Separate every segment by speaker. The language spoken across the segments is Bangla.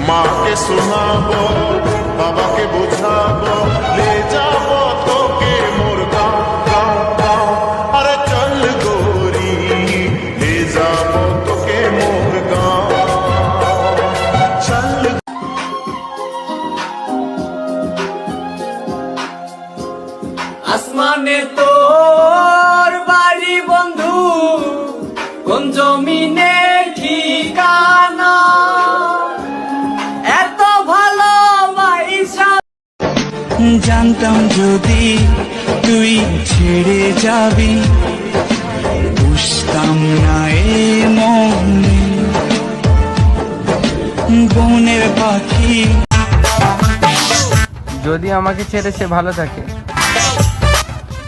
Speaker 1: মাকে শোনাবো, বাবাকে বোঝাবো, লে যাবো তোকে মোর গাঁও গাঁও গাঁও। আরে চল গোরি, লে যাবো তোকে মোর গাঁও। চল
Speaker 2: আসমানে তোর বাড়ি বন্ধু, কোন জমিনে ঠিকানা, এত ভালোবাসা।
Speaker 3: জানতাম যদি তুই ছেড়ে যাবি, বুঝতাম না এ মনে বনের পাখি।
Speaker 4: যদি আমাকে ছেড়ে সে ভালো থাকে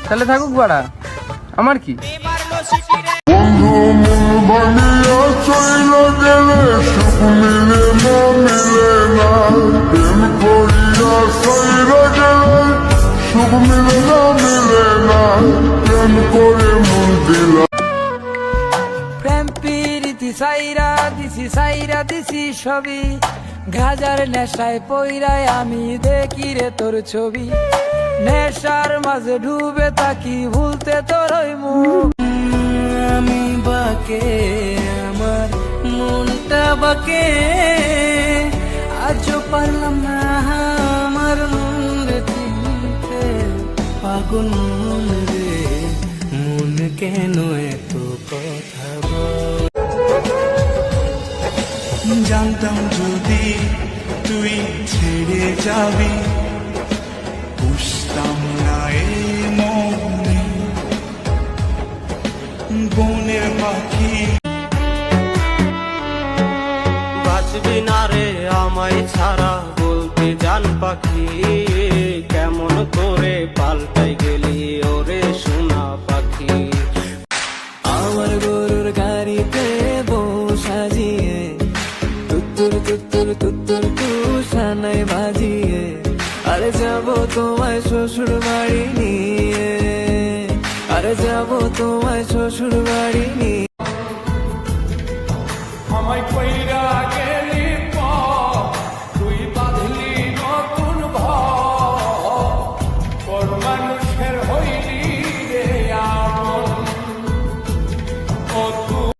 Speaker 4: তাহলে থাকুক বাড়া, আমার কি।
Speaker 1: বন্ধু মন বানিয়া চইলা গেলে সুখ মিলে না মিলে না, প্রেম করিয়া চইলা গেলে সুখ মিলে না মিলে না, প্রেম করে মন দিলা।
Speaker 2: প্রেম প্রীতি সাইরা দিছি সবই, গাজার নেশায় পইরায় আমি দেখি রে তোর ছবি। নেশার মাঝে ডুবে থাকি, ভুলতে তোর ওই মুখ। আমি বাকে, আমার মনটা বাকে, আজও পারলাম না আমার মন রে চিনতে। পাগল মন রে, মন কেন এত কথা বল।
Speaker 3: জানতাম যদি তুই ছেড়ে যাবি, বুঝতাম না এ মনে বনের পাখি।
Speaker 5: বাঁচবি না রে আমায় ছাড়া, বলতে জান পাখি, কেমন করে পাল্টাই গেলি ওরে সোনা পাখি।
Speaker 2: আমার গরুর গাড়িতে বউ সাজিয়ে, তুত্তুর তুত্তুর তুত্তুর তুষানায় বাজিয়ে, আরে যাবো তোমায় শ্বশুর বাড়ি নিয়ে, আরে যাবো তোমায় শ্বশুর বাড়ি নিয়ে।